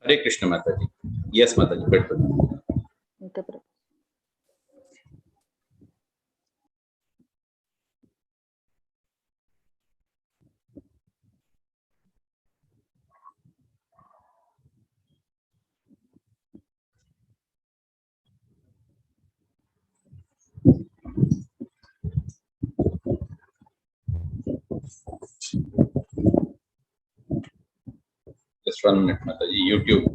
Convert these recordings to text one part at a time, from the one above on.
हरे कृष्ण माता जी. Yes माता जी, बिल्कुल. Just 1 minute माता जी. YouTube.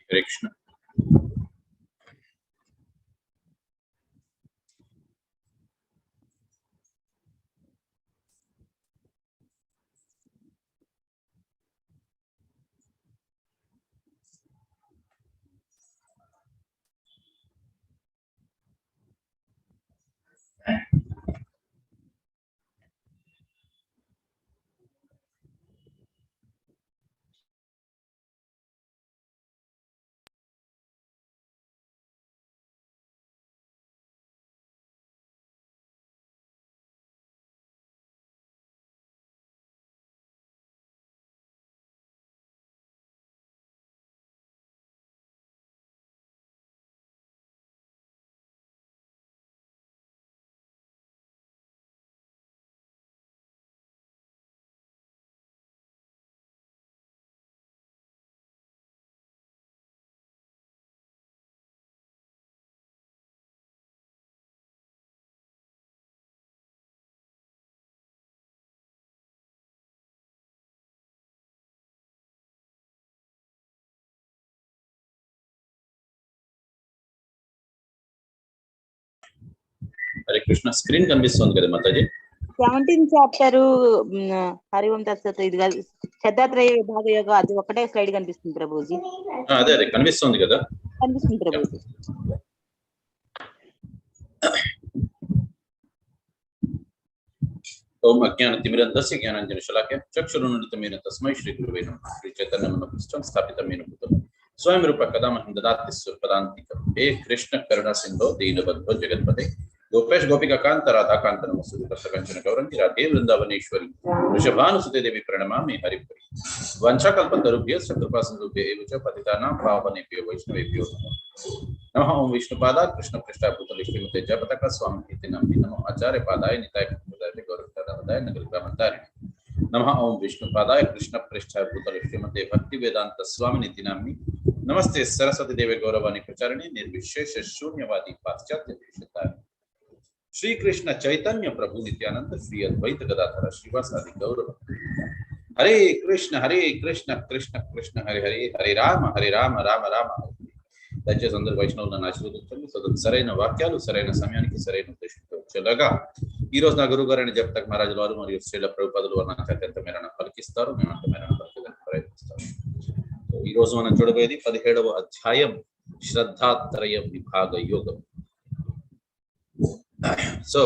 हरे कृष्ण. हरे कृष्ण. స్క్రీన్ కనిపిస్తుంది కదా మాతాజీ? 17th చాప్టర్ హరి ఓం తత్సత్ ఇది శ్రద్ధాత్రయ విభాగ యోగ అది ఒకటే స్లైడ్ కనిపిస్తుంది ప్రభుజీ. అదే అదే కనిపిస్తుంది కదా? కనిపిస్తుంది ప్రభుజీ. ఓం అజ్ఞానతిమిరంధస్య జ్ఞానాంజనశలాకయ చక్షురున్మిలితమేన తస్మై శ్రీగురువే నమః. శ్రీ చైతన్యమనోభీష్టం స్థాపితమేన భూతం స్వయం రూప కదా మహం దదాతి స్వపదాంతికం. హే కృష్ణ కరుణా సింధో దీనబంధో జగత్పతే गोपेश गोपिका कांत राधा कांत नमस्तुते तप्त कंचन गौरंगी राधे वृंदावनेश्वरी वृषभानुसुते देवी प्रणमामि हरिप्रिय. वंशाकल्पतरुभ्यश्च कृपासिन्धुभ्यः एव च पतितानां पावनेभ्यो वैष्णवेभ्यो नमः. ओम विष्णुपादाय कृष्णपृष्ठाय भूतलेश्वरीमते जयपताका स्वामिनिति नमः. नमो आचार्यपादाय निताय प्रमुदाय गौरवदाय नगरग्रामधारिणे नमः. ओम विष्णुपादाय कृष्णपृष्ठाय भूतलेश्वरीमते भक्तिवेदांत स्वामिनिति नमः. नमस्ते सरस्वती देवी गौरवाणी प्रचारिणे निर्विशेष शून्यवादी पाश्चात्य देशतारिणे श्री कृष्ण चैतन्य प्रभु नित्यानंद श्री अद्वैत गदाधर श्रीवासादि गौर. हरे कृष्ण कृष्ण कृष्ण हरे हरे हरे राम राम राम हरे. దయచేసి అందరు వైష్ణవులను ఆశీర్వదించండి. సరైన వాక్యాలు సరైన సమయానికి సరైన ఉద్దేశంతో వచ్చేలాగా ఈ రోజు నా గురువు గారిని జపతక్ మహారాజుల వారు మరియు శ్రీల ప్రభుపాదులు వారు నాకు అత్యంత మేరణ పలికిస్తారు. మేము అంత మేరణ పలికేదానికి ప్రయత్నిస్తాము. ఈ రోజు మనం చూడబోయేది 17వ అధ్యాయం శ్రద్ధాత్రయ విభాగ యోగం. సో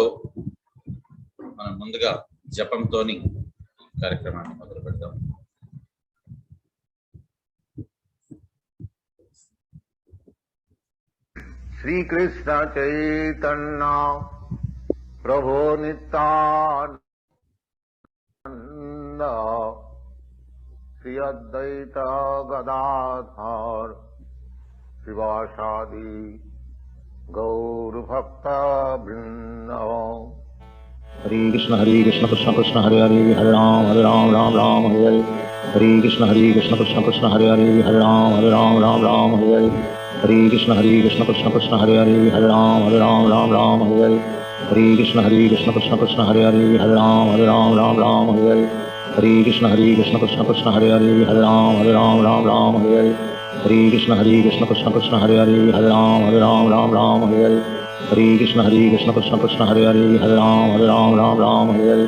మనం ముందుగా జపంతోని కార్యక్రమాన్ని మొదలు పెడతాం. శ్రీ కృష్ణ చైతన్య ప్రభు నిత్యానంద श्री अद्वैत गदाधर शिवासादि गौर भक्त वृंद। हरे कृष्ण कृष्ण कृष्ण हरे हरे हरे राम राम राम हरे हरे। हरे कृष्ण कृष्ण कृष्ण हरे हरे हरे राम राम हरे हरे। हरे कृष्ण कृष्ण कृष्ण हरे हरे हरे राम राम हरे हरे। हरे कृष्ण कृष्ण कृष्ण हरे हरे हरे राम राम हरे हरे। हरे कृष्ण कृष्ण कृष्ण हरे हरे हरे राम हरे हरे। हरे कृष्ण कृष्ण कृष्ण हरे हरे हरे राम हरे हरे। हरे कृष्ण कृष्ण कृष्ण हरे हरे हरे राम हरे हरे। हरे कृष्ण कृष्ण कृष्ण कृष्ण हरे हरे हरे राम हरे हरे।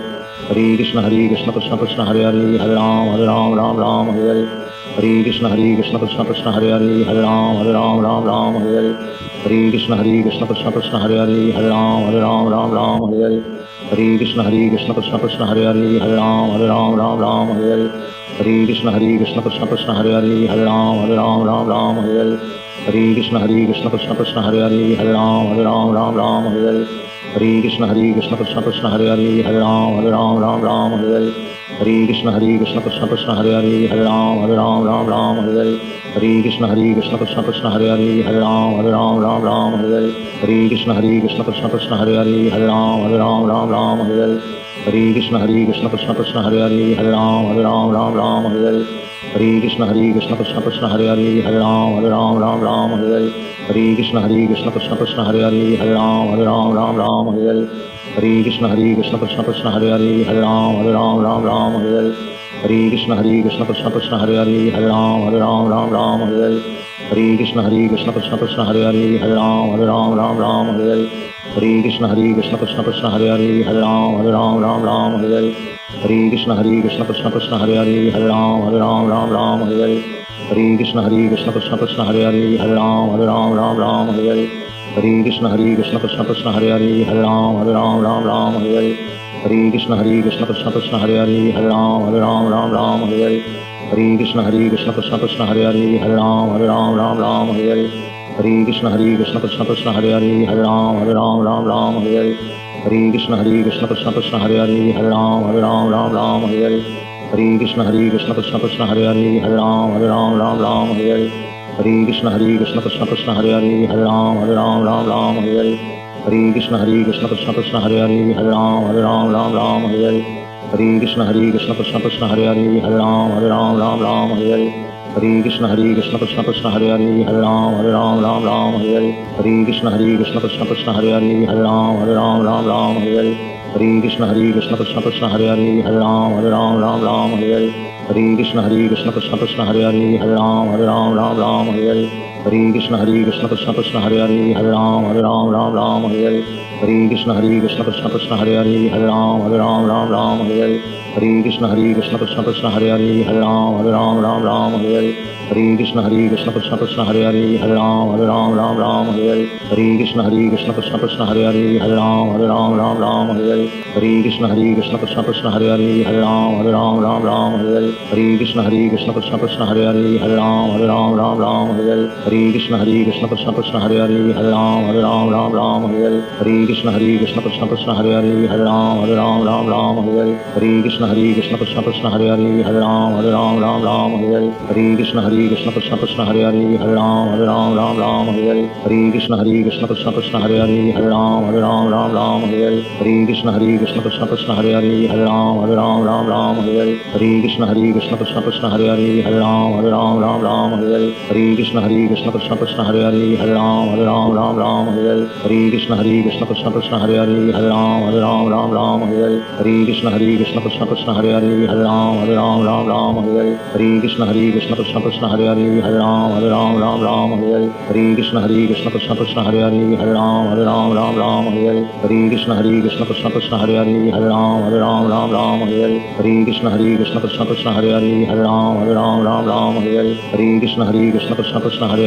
हरे कृष्ण कृष्ण कृष्ण कृष्ण हरे हरे हरे राम हरे हरे। हरे कृष्ण कृष्ण कृष्ण कृष्ण हरे हरे हरे राम हरे हरे। हरे कृष्ण कृष्ण कृष्ण कृष्ण हरे हरे हरे राम हरे हरे। हरे कृष्ण कृष्ण कृष्ण कृष्ण हरे हरे हरे राम हरे हरे। हरे कृष्ण कृष्ण कृष्ण कृष्ण हरे हरे हरे राम हरे हरे। हरे कृष्ण कृष्ण कृष्ण कृष्ण हरे हरे हरे राम हरे हरे। हरे कृष्ण कृष्ण कृष्ण कृष्ण हरे हरे हरे राम हरे हरे। हरे कृष्ण कृष्ण कृष्ण कृष्ण हरे हरे हरे राम हरे हरे। हरे कृष्ण कृष्ण कृष्ण कृष्ण हरे हरे हरे राम हरे हरे। हरे कृष्ण कृष्ण कृष्ण कृष्ण हरे हरे हरे राम हरे हरे। हरे कृष्ण कृष्ण कृष्ण कृष्ण हरे हरे हरे राम हरे हरे। हरे कृष्ण कृष्ण कृष्ण कृष्ण हरे हरे हरे राम हरे हरे। हरे कृष्ण कृष्ण कृष्ण कृष्ण हरे हरे हरे राम हरे हरे। हरे कृष्ण कृष्ण कृष्ण कृष्ण हरे हरे हरे राम हरे हरे। हरे कृष्ण कृष्ण कृष्ण कृष्ण हरे हरे हरे राम हरे हरे। हरे कृष्ण कृष्ण कृष्ण कृष्ण हरे हरे हरे राम हरे हरे। हरे कृष्ण कृष्ण कृष्ण कृष्ण हरे हरे हरे राम हरे हरे। हरे कृष्ण कृष्ण कृष्ण कृष्ण हरे हरे हरे राम हरे हरे। हरे कृष्ण कृष्ण कृष्ण कृष्ण हरे हरे हरे राम हरे हरे। हरे कृष्ण कृष्ण कृष्ण कृष्ण हरे हरे हरे राम हरे हरे। हरे कृष्ण कृष्ण कृष्ण कृष्ण हरे हरे हरे राम हरे हरे। हरे कृष्ण कृष्ण कृष्ण कृष्ण हरे हरे हरे राम हरे हरे। हरे कृष्ण कृष्ण कृष्ण कृष्ण हरे हरे हरे राम हरे हरे। हरे कृष्ण कृष्ण कृष्ण कृष्ण हरे हरे हरे राम हरे हरे। हरे कृष्ण कृष्ण कृष्ण कृष्ण हरे हरे हरे राम हरे हरे। हरे कृष्ण कृष्ण कृष्ण कृष्ण हरे हरे हरे राम हरे हरे। हरे कृष्ण कृष्ण कृष्ण कृष्ण हरे हरे हरे राम हरे हरे। हरे कृष्ण कृष्ण कृष्ण कृष्ण हरे हरे हरे राम हरे हरे। हरे कृष्ण कृष्ण कृष्ण कृष्ण हरे हरे हरे राम हरे हरे। हरे कृष्ण कृष्ण कृष्ण कृष्ण हरे हरे हरे राम हरे हरे। हरे कृष्ण कृष्ण कृष्ण कृष्ण हरे हरे हरे राम हरे हरे। हरे कृष्ण कृष्ण कृष्ण कृष्ण हरे हरे हरे राम हरे हरे। हरे कृष्ण कृष्ण कृष्ण कृष्ण हरे हरे हरे राम हरे हरे। हरे कृष्ण कृष्ण कृष्ण कृष्ण हरे हरे हरे राम हरे हरे। हरे कृष्ण कृष्ण कृष्ण कृष्ण हरे हरे हरे राम हरे हरे। हरे कृष्ण कृष्ण कृष्ण कृष्ण हरे हरे हरे राम हरे हरे। हरे कृष्ण कृष्ण कृष्ण कृष्ण हरे हरे हरे राम हरे हरे। हरे कृष्ण कृष्ण कृष्ण कृष्ण हरे हरे हरे राम हरे हरे। हरे कृष्ण कृष्ण कृष्ण कृष्ण हरे हरे हरे राम हरे हरे। हरे कृष्ण कृष्ण कृष्ण कृष्ण हरे हरे हरे राम हरे हरे। हरे कृष्ण कृष्ण कृष्ण कृष्ण हरे हरे हरे राम हरे हरे। हरे कृष्ण कृष्ण कृष्ण कृष्ण हरे हरे हरे राम हरे हरे। हरे कृष्ण कृष्ण कृष्ण कृष्ण हरे हरे हरे राम हरे हरे। हरे कृष्ण कृष्ण कृष्ण कृष्ण हरे हरे हरे राम हरे हरे। हरे कृष्ण कृष्ण कृष्ण कृष्ण हरे हरे हरे राम हरे हरे। हरे कृष्ण कृष्ण कृष्ण कृष्ण हरे हरे हरे राम हरे हरे। हरे कृष्ण कृष्ण कृष्ण कृष्ण हरे हरे हरे राम हरे हरे। हरे कृष्ण कृष्ण कृष्ण कृष्ण हरे हरे हरे राम हरे हरे। हरे कृष्ण कृष्ण कृष्ण कृष्ण हरे हरे हरे राम हरे हरे। हरे कृष्ण कृष्ण कृष्ण कृष्ण हरे हरे हरे राम हरे हरे। हरे कृष्ण कृष्ण कृष्ण कृष्ण हरे हरे हरे राम हरे हरे। हरे कृष्ण कृष्ण कृष्ण कृष्ण हरे हरे हरे राम हरे हरे। हरे कृष्ण कृष्ण कृष्ण कृष्ण हरे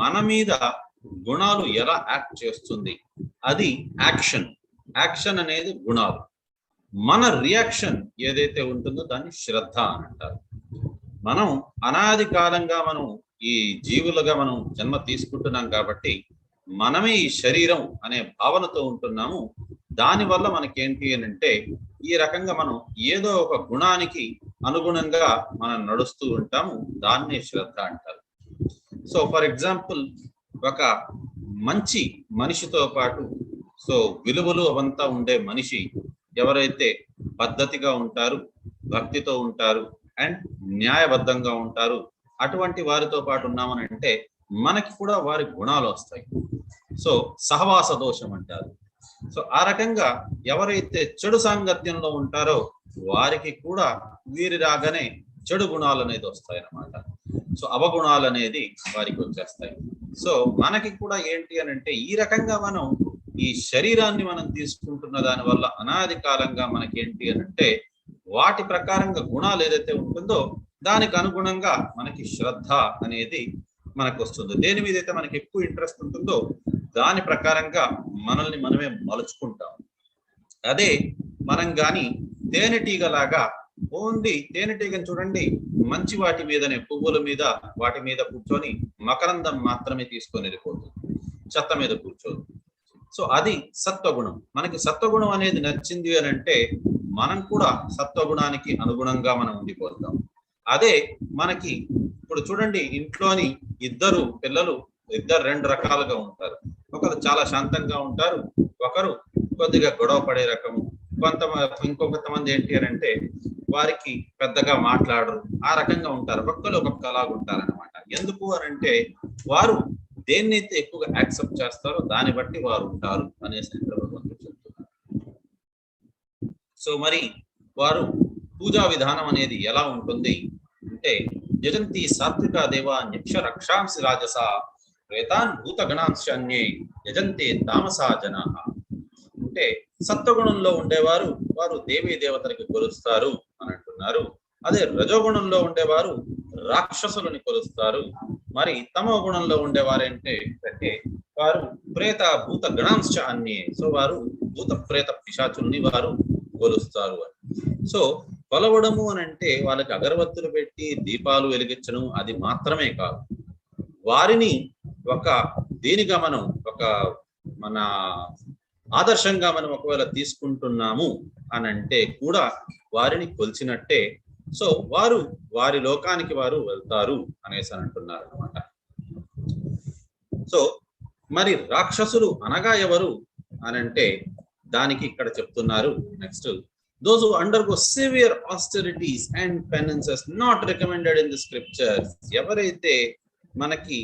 మన మీద గుణాలు ఎలా యాక్ట్ చేస్తుంది, అది యాక్షన్. యాక్షన్ అనేది గుణాలు. మన రియాక్షన్ ఏదైతే ఉంటుందో దాన్ని శ్రద్ధ అని అంటారు. మనం అనాది కాలంగా మనం ఈ జీవులుగా మనం జన్మ తీసుకుంటున్నాం కాబట్టి మనమే ఈ శరీరం అనే భావనతో ఉంటున్నాము. దానివల్ల మనకేంటి అని అంటే ఈ రకంగా మనం ఏదో ఒక గుణానికి అనుగుణంగా మనం నడుస్తూ ఉంటాము. దాన్నే శ్రద్ధ అంటారు. సో ఫర్ ఎగ్జాంపుల్, ఒక మంచి మనిషితో పాటు విలువలు అవంతా ఉండే మనిషి ఎవరైతే పద్ధతిగా ఉంటారు, భక్తితో ఉంటారు అండ్ న్యాయబద్ధంగా ఉంటారు, అటువంటి వారితో పాటు ఉన్నామని అంటే మనకి కూడా వారి గుణాలు వస్తాయి. సహవాస దోషం అంటారు. ఆ రకంగా ఎవరైతే చెడు సాంగత్యంలో ఉంటారో వారికి కూడా వీరి రాగానే చెడు గుణాలు అనేది వస్తాయి అన్నమాట. అవగుణాలు అనేది వారికి వచ్చేస్తాయి. మనకి కూడా ఏంటి అని అంటే ఈ రకంగా మనం ఈ శరీరాన్ని మనం తీసుకుంటున్న దాని వల్ల అనాది కాలంగా మనకేంటి అని అంటే వాటి ప్రకారంగా గుణాలు ఏదైతే ఉంటుందో దానికి అనుగుణంగా మనకి శ్రద్ధ అనేది మనకు వస్తుంది. దేని మీద అయితే మనకి ఎక్కువ ఇంట్రెస్ట్ ఉంటుందో దాని ప్రకారంగా మనల్ని మనమే మలుచుకుంటాం. అదే మనం గాని తేనెటీగలాగా ఓన్లీ తేనెటీగని చూడండి, మంచి వాటి మీదనే, పువ్వుల మీద వాటి మీద కూర్చొని మకరందం మాత్రమే తీసుకొని వెళ్ళిపోతుంది, చెత్త మీద కూర్చోదు. అది సత్వగుణం. మనకి సత్వగుణం అనేది నచ్చింది అని అంటే మనం కూడా సత్వగుణానికి అనుగుణంగా మనం ఉండిపోతాం. అదే మనకి ఇప్పుడు చూడండి, ఇంట్లోని ఇద్దరు పిల్లలు రెండు రకాలుగా ఉంటారు. ఒకరు చాలా శాంతంగా ఉంటారు, ఒకరు కొద్దిగా గొడవ పడే రకము, ఇంకొంతమంది ఏంటి అని అంటే వారికి పెద్దగా మాట్లాడరు, ఆ రకంగా ఉంటారు. ఒక్కరు ఒక్కొక్కలాగా ఉంటారన్నమాట. ఎందుకు అని అంటే వారు దేన్నైతే ఎక్కువగా యాక్సెప్ట్ చేస్తారో దాన్ని బట్టి వారు ఉంటారు అనేసి భగవంతుడు చెప్తున్నారు. మరి వారు పూజా విధానం అనేది ఎలా ఉంటుంది అంటే యజంతి సాత్విక దేవా యక్ష రక్షాంసి రాజస ప్రేతాన్ భూతగణాంశన్యే యజంతే తామసా జనా. అంటే సత్వగుణంలో ఉండేవారు వారు దేవీ దేవతలకి కొలుస్తారు అని అంటున్నారు. అదే రజోగుణంలో ఉండేవారు రాక్షసులని కొలుస్తారు. మరి తమో గుణంలో ఉండేవారేంటే వారు ప్రేత భూత గణాంశ అన్ని, వారు భూత ప్రేత పిశాచుల్ని వారు కొలుస్తారు అని. కొలవడము అని అంటే వాళ్ళకి అగరబత్తులు పెట్టి దీపాలు వెలిగించడం అది మాత్రమే కాదు. వారిని ఒక దేనిగా మనం మన ఆదర్శంగా మనం ఒకవేళ తీసుకుంటున్నాము అని అంటే కూడా వారిని కొలిచినట్టే. వారు వారి లోకానికి వారు వెళ్తారు అనేసి అని అంటున్నారు అనమాట. మరి రాక్షసులు అనగా ఎవరు అని అంటే దానికి ఇక్కడ చెప్తున్నారు. Next, those who undergo severe austerities and penances not recommended in the scriptures. ఎవరైతే మనకి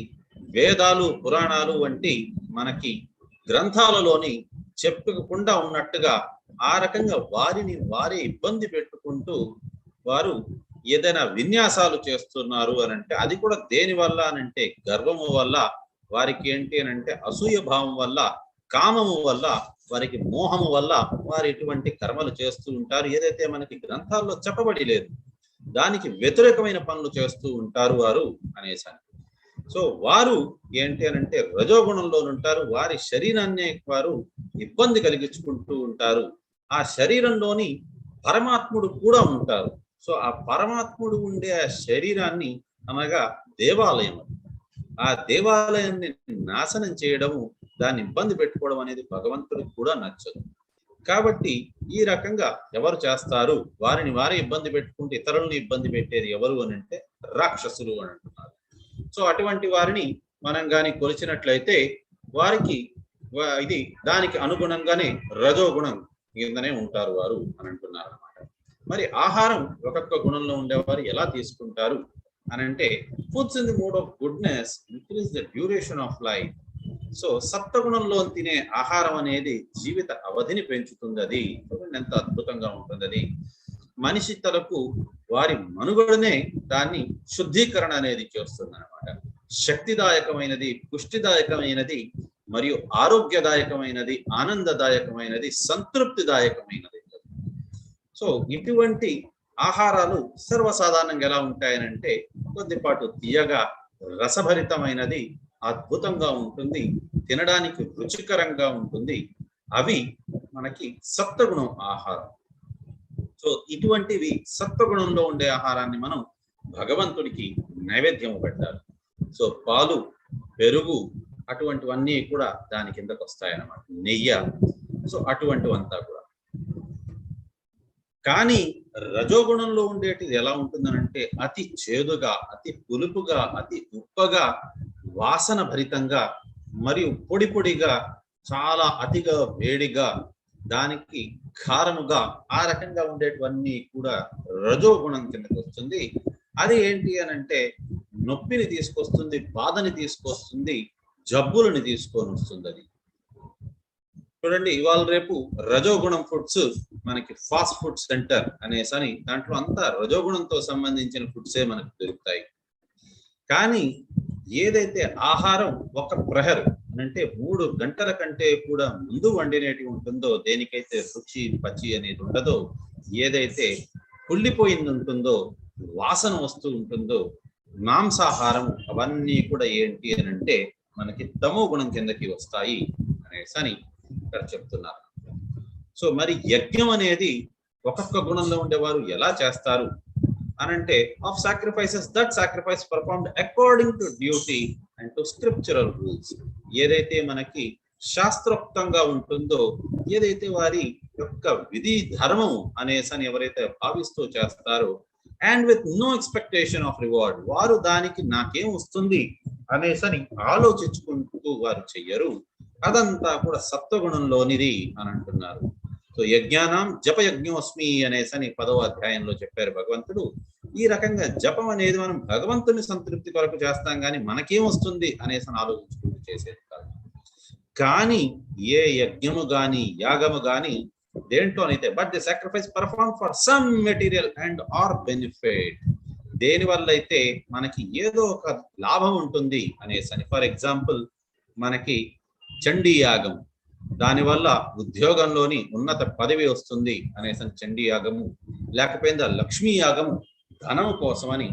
వేదాలు పురాణాలు వంటి మనకి గ్రంథాలలోని చెప్పకుండా ఉన్నట్టుగా ఆ రకంగా వారిని వారే ఇబ్బంది పెట్టుకుంటూ వారు ఏదైనా విన్యాసాలు చేస్తున్నారు అని అంటే అది కూడా దేని వల్ల అనంటే గర్వము వల్ల, వారికి ఏంటి అని అంటే అసూయ భావం వల్ల, కామము వల్ల, వారికి మోహము వల్ల వారు ఇటువంటి కర్మలు చేస్తూ ఉంటారు. ఏదైతే మనకి గ్రంథాల్లో చెప్పబడి లేదు దానికి వ్యతిరేకమైన పనులు చేస్తూ ఉంటారు వారు అనేసాను. వారు ఏంటి అని అంటే రజోగుణంలో ఉంటారు. వారి శరీరాన్ని వారు ఇబ్బంది కలిగించుకుంటూ ఉంటారు. ఆ శరీరంలోని పరమాత్ముడు కూడా ఉంటారు. ఆ పరమాత్ముడు ఉండే ఆ శరీరాన్ని అనగా దేవాలయం, ఆ దేవాలయాన్ని నాశనం చేయడము, దాన్ని ఇబ్బంది పెట్టుకోవడం అనేది భగవంతుడికి కూడా నచ్చదు. కాబట్టి ఈ రకంగా ఎవరు చేస్తారు, వారిని వారే ఇబ్బంది పెట్టుకుంటే ఇతరులను ఇబ్బంది పెట్టేది ఎవరు అని అంటే రాక్షసులు అని అంటున్నారు. అటువంటి వారిని మనం గాని కొలిచినట్లయితే వారికి ఇది దానికి అనుగుణంగానే రజోగుణం కిందనే ఉంటారు వారు అని అంటున్నారు అన్నమాట. మరి ఆహారం ఒక్కొక్క గుణంలో ఉండేవారు ఎలా తీసుకుంటారు అని అంటే foods in the mode of goodness increase the duration of life. సప్తగుణంలో తినే ఆహారం అనేది జీవిత అవధిని పెంచుతుంది. అది ఎంత అద్భుతంగా ఉంటుంది. అది మనిషి తలకు వారి మనుగడనే దాన్ని శుద్ధీకరణ అనేది చేస్తుంది అన్నమాట. శక్తిదాయకమైనది, పుష్టిదాయకమైనది, మరియు ఆరోగ్యదాయకమైనది, ఆనందదాయకమైనది, సంతృప్తిదాయకమైనది. ఇటువంటి ఆహారాలు సర్వసాధారణంగా ఎలా ఉంటాయనంటే కొద్దిపాటు తీయగా, రసభరితమైనది, అద్భుతంగా ఉంటుంది, తినడానికి రుచికరంగా ఉంటుంది. అవి మనకి సత్వగుణం ఆహారం. సో ఇటువంటివి సత్వగుణంలో ఉండే ఆహారాన్ని మనం భగవంతుడికి నైవేద్యం పెట్టాలి. సో పాలు, పెరుగు అటువంటివన్నీ కూడా దాని కిందకు వస్తాయన్నమాట, నెయ్యి. సో అటువంటివంతా కూడా. కానీ రజోగుణంలో ఉండేటిది ఎలా ఉంటుందనంటే అతి చేదుగా, అతి పులుపుగా, అతి ఉప్పగా, వాసన భరితంగా, మరియు పొడి పొడిగా, చాలా అతిగా వేడిగా, దానికి కారముగా, ఆ రకంగా ఉండేటివన్నీ కూడా రజోగుణం కిందకి వస్తుంది. అది ఏంటి అని అంటే నొప్పిని తీసుకొస్తుంది, బాధని తీసుకొస్తుంది, జబ్బులని తీసుకొని వస్తుంది. అది చూడండి, ఇవాళ రేపు రజోగుణం ఫుడ్స్ మనకి ఫాస్ట్ ఫుడ్ సెంటర్ అనేసని దాంట్లో అంతా రజోగుణంతో సంబంధించిన ఫుడ్సే మనకు దొరుకుతాయి. కానీ ఏదైతే ఆహారం ఒక ప్రహర్ అంటే 3 గంటల కంటే కూడా ముందు వండినేటి ఉంటుందో, దేనికైతే రుచి పచి అనేది ఉండదో, ఏదైతే కుళ్ళిపోయింది ఉంటుందో, వాసన వస్తూ ఉంటుందో, మాంసాహారం, అవన్నీ కూడా ఏంటి అని అంటే మనకి తమో గుణం కిందకి వస్తాయి అనేసని ఇక్కడ చెప్తున్నారు. సో మరి యజ్ఞం అనేది ఒక్కొక్క గుణంలో ఉండేవారు ఎలా చేస్తారు అనంటే, of sacrifices that sacrifice performed according to duty and to scriptural rules. ఏదైతే మనకి శాస్త్రోక్తంగా ఉంటుందో, ఏదైతే వారి యొక్క విధి ధర్మం అనేసని ఎవరైతే భావిస్తూ చేస్తారో, and with no expectation of reward, వారు దానికి నాకేం వస్తుంది అనేసని ఆలోచించుకుంటూ వారు చెయ్యరు. అదంతా కూడా సత్వగుణంలోనిది అని అంటున్నారు. సో యజ్ఞానం జపయజ్ఞోస్మి అనేసని 10వ అధ్యాయంలో చెప్పారు భగవంతుడు. ఈ రకంగా జపం అనేది మనం భగవంతుని సంతృప్తి కొరకు చేస్తాం, కానీ మనకేం వస్తుంది అనేసని ఆలోచించుకుంటూ చేసేది కాదు. కానీ ఏ యజ్ఞము గాని యాగము గాని దేంట్లోనైతే but the sacrifice perform for some material and or benefit, దేని వల్ల అయితే మనకి ఏదో ఒక లాభం ఉంటుంది అనేసని. ఫర్ ఎగ్జాంపుల్ మనకి చండీ యాగం, దానివల్ల ఉద్యోగంలోని ఉన్నత పదవి వస్తుంది అనేసని చండీ యాగము, లేకపోయిందా లక్ష్మీ యాగము ధనం కోసమని.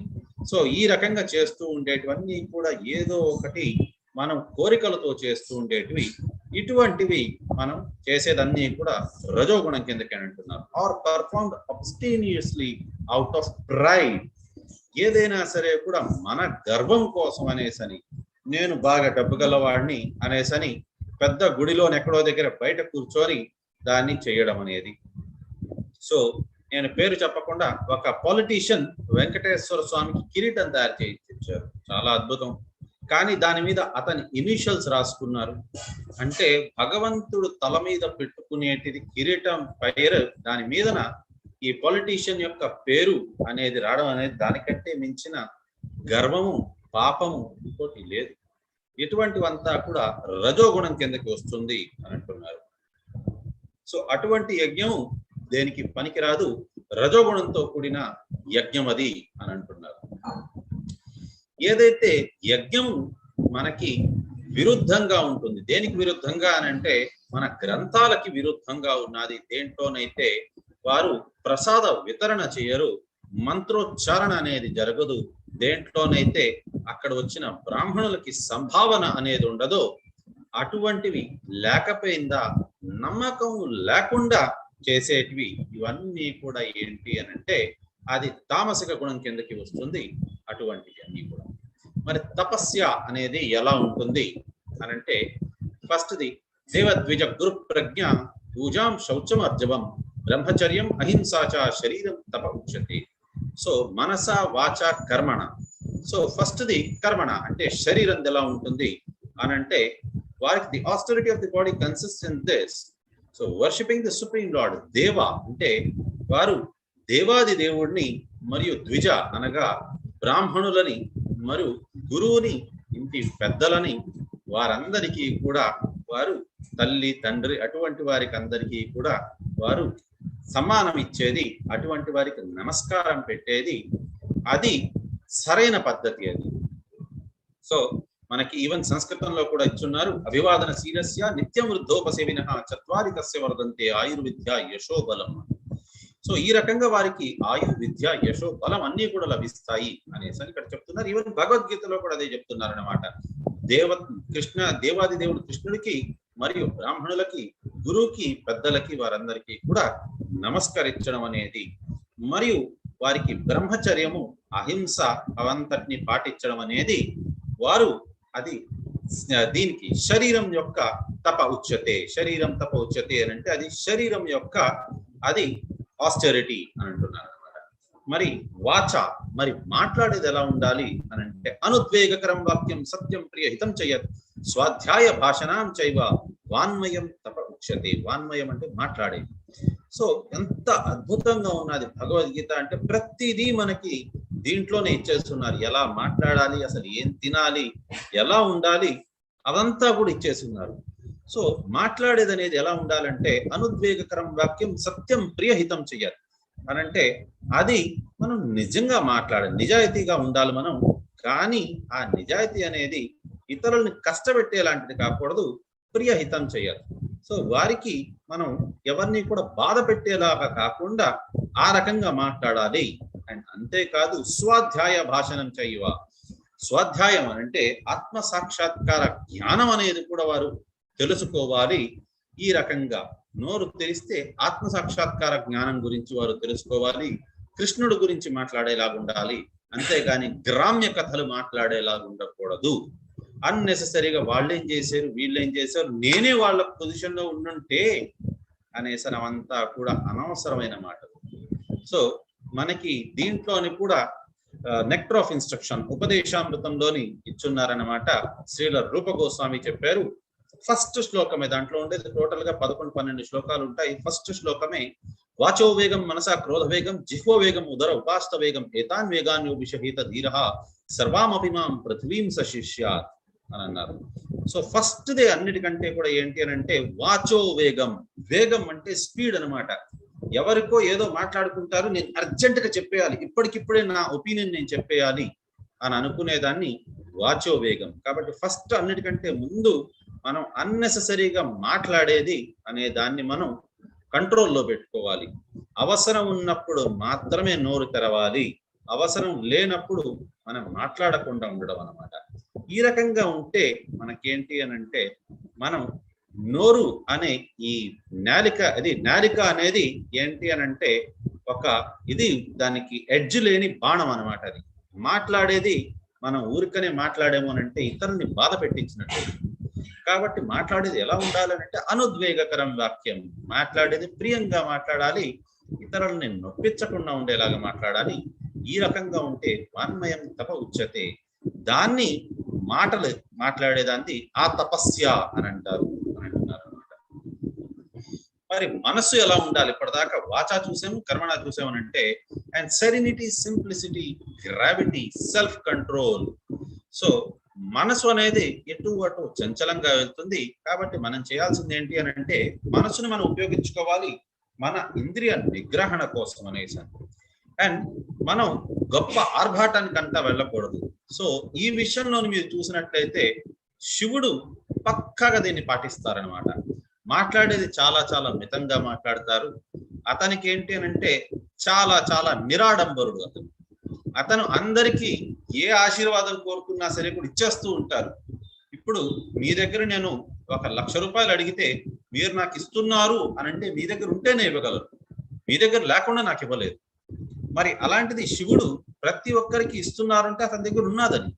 సో ఈ రకంగా చేస్తూ ఉండేటివన్నీ కూడా ఏదో ఒకటి మనం కోరికలతో చేస్తూ ఉండేటివి. ఇటువంటివి మనం చేసేదన్నీ కూడా రజోగుణం కిందకి అంటున్నారు. Or performed abstemiously out of pride, ఏదైనా సరే కూడా మన గర్వం కోసం అనేసని, నేను బాగా డబ్బు గలవాడిని అనేసని పెద్ద గుడిలోని ఎక్కడో దగ్గర బయట కూర్చొని దాన్ని చేయడం అనేది. సో నేను పేరు చెప్పకుండా ఒక పొలిటీషియన్ వెంకటేశ్వర స్వామికి కిరీటం తయారు చేయించారు, చాలా అద్భుతం. కానీ దాని మీద అతని ఇనిషియల్స్ రాసుకున్నారు. అంటే భగవంతుడు తల మీద పెట్టుకునేటిది కిరీటం పేరు, దాని మీదన ఈ పొలిటీషియన్ యొక్క పేరు అనేది రావడం అనేది దానికంటే మించిన గర్వము, పాపము ఇంకోటి లేదు. ఇటువంటివంతా కూడా రజోగుణం కిందకి వస్తుంది అని అంటున్నారు. సో అటువంటి యజ్ఞం దేనికి పనికిరాదు, రజోగుణంతో కూడిన యజ్ఞం అది అని అంటున్నారు. ఏదైతే యజ్ఞం మనకి విరుద్ధంగా ఉంటుంది, దేనికి విరుద్ధంగా అని అంటే మన గ్రంథాలకి విరుద్ధంగా ఉన్నది. దేంట్లోనైతే వారు ప్రసాద వితరణ చేయరు, మంత్రోచ్చారణ అనేది జరగదు, దేంట్లోనైతే అక్కడ వచ్చిన బ్రాహ్మణులకి సంభావన అనేది ఉండదో, అటువంటివి లేకపోయిందా, నమ్మకం లేకుండా చేసేటివి, ఇవన్నీ కూడా ఏంటి అని అంటే అది తామసిక గుణం కిందకి వస్తుంది. అటువంటివి అన్ని కూడా. మరి తపస్య అనేది ఎలా ఉంటుంది అని అంటే, ఫస్ట్ది దేవద్విజ గురు ప్రజ్ఞ పూజాం శౌచం అర్జవం బ్రహ్మచర్యం అహింసాచ శరీరం తప ఉచ్యతే. సో మనస వాచ కర్మణ. సో ఫస్ట్ది కర్మణ అంటే శరీరం ఎలా ఉంటుంది అని అంటే, వారికి the austerity of the body consist in this. So worshipping the supreme lord. దేవ అంటే వారు దేవాది దేవుడిని, మరియు ద్విజ అనగా బ్రాహ్మణులని, మరియు గురువుని, ఇంటి పెద్దలని, వారందరికీ కూడా వారు తల్లి తండ్రి అటువంటి వారికి అందరికీ కూడా వారు సమ్మానం ఇచ్చేది, అటువంటి వారికి నమస్కారం పెట్టేది, అది సరైన పద్ధతి అది. సో మనకి ఈవెన్ సంస్కృతంలో కూడా ఇచ్చున్నారు, అభివాదన శీలస్య నిత్యం వృద్ధోపసేవిన చత్వారి తస్య వర్ధంతే ఆయుర్విద్య యశోబలం. సో ఈ రకంగా వారికి ఆయు, విద్య, యశో, బలం అన్ని కూడా లభిస్తాయి అనేసి ఇక్కడ చెప్తున్నారు. ఈవెన్ భగవద్గీతలో కూడా అదే చెప్తున్నారు అన్నమాట. దేవాది దేవుడు కృష్ణుడికి మరియు బ్రాహ్మణులకి, గురువుకి, పెద్దలకి, వారందరికీ కూడా నమస్కరించడం అనేది, మరియు వారికి బ్రహ్మచర్యము, అహింస అవంతటిని పాటించడం అనేది వారు అది దీనికి శరీరం యొక్క తప ఉచ్యతే. శరీరం తప ఉచ్యతే అని అంటే అది శరీరం యొక్క అది ఆస్టెరిటీ అని అంటున్నారు అనమాట. మరి వాచ, మరి మాట్లాడేది ఎలా ఉండాలి అని అంటే అనుద్వేగకరం వాక్యం సత్యం ప్రియ హితం చెయ్యత్ స్వాధ్యాయ భాషణం చైవ వాన్మయం తప ఉచ్యతే. వాన్మయం అంటే మాట్లాడేది. సో ఎంత అద్భుతంగా ఉన్నది భగవద్గీత అంటే ప్రతిదీ మనకి దీంట్లోనే ఇచ్చేస్తున్నారు. ఎలా మాట్లాడాలి, అసలు ఏం తినాలి, ఎలా ఉండాలి, అదంతా కూడా ఇచ్చేస్తున్నారు. సో మాట్లాడేది అనేది ఎలా ఉండాలంటే అనుద్వేగకరం వాక్యం సత్యం ప్రియహితం చెయ్యాలి అని అంటే అది మనం నిజంగా మాట్లాడాలి, నిజాయితీగా ఉండాలి మనం. కానీ ఆ నిజాయితీ అనేది ఇతరుల్ని కష్టపెట్టేలాంటిది కాకూడదు, ప్రియహితం చేయాలి. సో వారికి మనం ఎవరిని కూడా బాధ పెట్టేలాగా కాకుండా ఆ రకంగా మాట్లాడాలి. అండ్ అంతేకాదు స్వాధ్యాయ భాషణం చేయవ. స్వాధ్యాయం అంటే ఆత్మ సాక్షాత్కార జ్ఞానం అనేది కూడా వారు తెలుసుకోవాలి. ఈ రకంగా నోరు తెరిస్తే ఆత్మ సాక్షాత్కార జ్ఞానం గురించి వారు తెలుసుకోవాలి, కృష్ణుడు గురించి మాట్లాడేలాగా ఉండాలి. అంతేగాని గ్రామ్య కథలు మాట్లాడేలాగా ఉండకూడదు. అన్నెసెసరీగా వాళ్ళేం చేశారు, వీళ్ళేం చేశారు, నేనే వాళ్ళ పొజిషన్ లో ఉండుంటే అనేసరి అవంతా కూడా అనవసరమైన మాట. సో మనకి దీంట్లోని కూడా నెక్టర్ ఆఫ్ ఇన్స్ట్రక్షన్ ఉపదేశామృతంలోని ఇచ్చున్నారన్నమాట. శ్రీల రూప గోస్వామి చెప్పారు. ఫస్ట్ శ్లోకమే దాంట్లో ఉండేది. టోటల్ గా 11-12 శ్లోకాలు ఉంటాయి. ఫస్ట్ శ్లోకమే వాచో వేగం మనసా క్రోధ వేగం జిహ్వ వేగం ఉదర ఉపాస్త వేగం ఏతాన్ వేగాన్యోభిషహీత ధీర సర్వామభిమాం పృథ్వీం సశిష్యాత్ అని అన్నారు. సో ఫస్ట్ దే అన్నిటికంటే కూడా ఏంటి అని అంటే వాచో వేగం. వేగం అంటే స్పీడ్ అనమాట. ఎవరికో ఏదో మాట్లాడుకుంటారు, నేను అర్జెంట్ గా చెప్పేయాలి, ఇప్పటికిప్పుడే నా ఒపీనియన్ నేను చెప్పేయాలి అని అనుకునేదాన్ని వాచో వేగం. కాబట్టి ఫస్ట్ అన్నిటికంటే ముందు మనం అన్నెసెసరీగా మాట్లాడేది అనే దాన్ని మనం కంట్రోల్లో పెట్టుకోవాలి. అవసరం ఉన్నప్పుడు మాత్రమే నోరు తెరవాలి, అవసరం లేనప్పుడు మనం మాట్లాడకుండా ఉండడం అన్నమాట. ఈ రకంగా ఉంటే మనకేంటి అని అంటే మనం నోరు అనే ఈ నాలిక అనేది ఏంటి అని అంటే ఒక ఇది దానికి ఎడ్జ్ లేని బాణం అనమాట. అది మాట్లాడేది మనం ఊరికనే మాట్లాడేమో అంటే ఇతరుల్ని బాధ పెట్టించినట్టు. కాబట్టి మాట్లాడేది ఎలా ఉండాలంటే అనుద్వేగకరం వాక్యం. మాట్లాడేది ప్రియంగా మాట్లాడాలి, ఇతరులని నొప్పించకుండా ఉండేలాగా మాట్లాడాలి. ఈ రకంగా ఉంటే వాన్మయం తప ఉచ్యతే. దాన్ని మాటలు మాట్లాడేదాన్ని ఆ తపస్య అని అంటారు అని అంటున్నారు అనమాట. మరి మనస్సు ఎలా ఉండాలి? ఇప్పటిదాకా వాచా చూసాము, కర్మణ చూసాము అంటే and serenity, simplicity, gravity, self control. So మనసు అనేది ఎటు అటు చంచలంగా వెళ్తుంది. కాబట్టి మనం చేయాల్సింది ఏంటి అని అంటే మనసుని మనం ఉపయోగించుకోవాలి మన ఇంద్రియ నిగ్రహణ కోసం అనేసి. అండ్ మనం గొప్ప ఆర్భాటానికంతా వెళ్ళకూడదు. సో ఈ విషయంలో మీరు చూసినట్లయితే శివుడు పక్కాగా దీన్ని పాటిస్తారనమాట. మాట్లాడేది చాలా చాలా మితంగా మాట్లాడతారు. అతనికి ఏంటి అని అంటే చాలా చాలా నిరాడంబరుడు. అతను అందరికీ ఏ ఆశీర్వాదం కోరుకున్నా సరే కూడా ఇచ్చేస్తూ ఉంటారు. ఇప్పుడు మీ దగ్గర నేను 1,00,000 రూపాయలు అడిగితే మీరు నాకు ఇస్తున్నారు అని అంటే మీ దగ్గర ఉంటేనే ఇవ్వగలరు, మీ దగ్గర లేకుండా నాకు ఇవ్వలేదు. మరి అలాంటిది శివుడు ప్రతి ఒక్కరికి ఇస్తున్నారంటే అతని దగ్గర ఉన్నదని.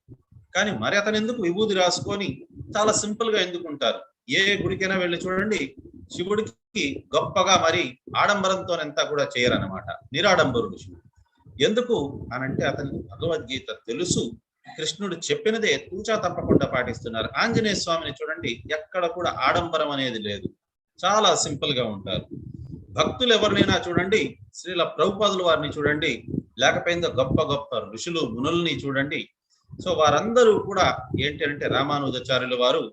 కానీ మరి అతను ఎందుకు విభూతి రాసుకొని చాలా సింపుల్ గా ఎందుకు ఉంటారు? ఏ గుడికైనా వెళ్ళి చూడండి, శివుడికి గొప్పగా మరి ఆడంబరంతోనంతా కూడా చేయరన్నమాట. నిరాడంబరుడు శివుడు. ఎందుకు అనంటే అతనికి భగవద్గీత తెలుసు, కృష్ణుడు చెప్పినదే తూచా తప్పకుండా పాటిస్తున్నారు. ఆంజనేయ స్వామిని చూడండి, ఎక్కడ కూడా ఆడంబరం అనేది లేదు, చాలా సింపుల్ గా ఉంటారు. భక్తులు ఎవరినైనా చూడండి, శ్రీల ప్రభుపాదుల వారిని చూడండి, లేకపోయిందో గొప్ప గొప్ప ఋషులు మునుల్ని చూడండి. సో వారందరూ కూడా ఏంటి అంటే రామానుజాచార్యుల వారు,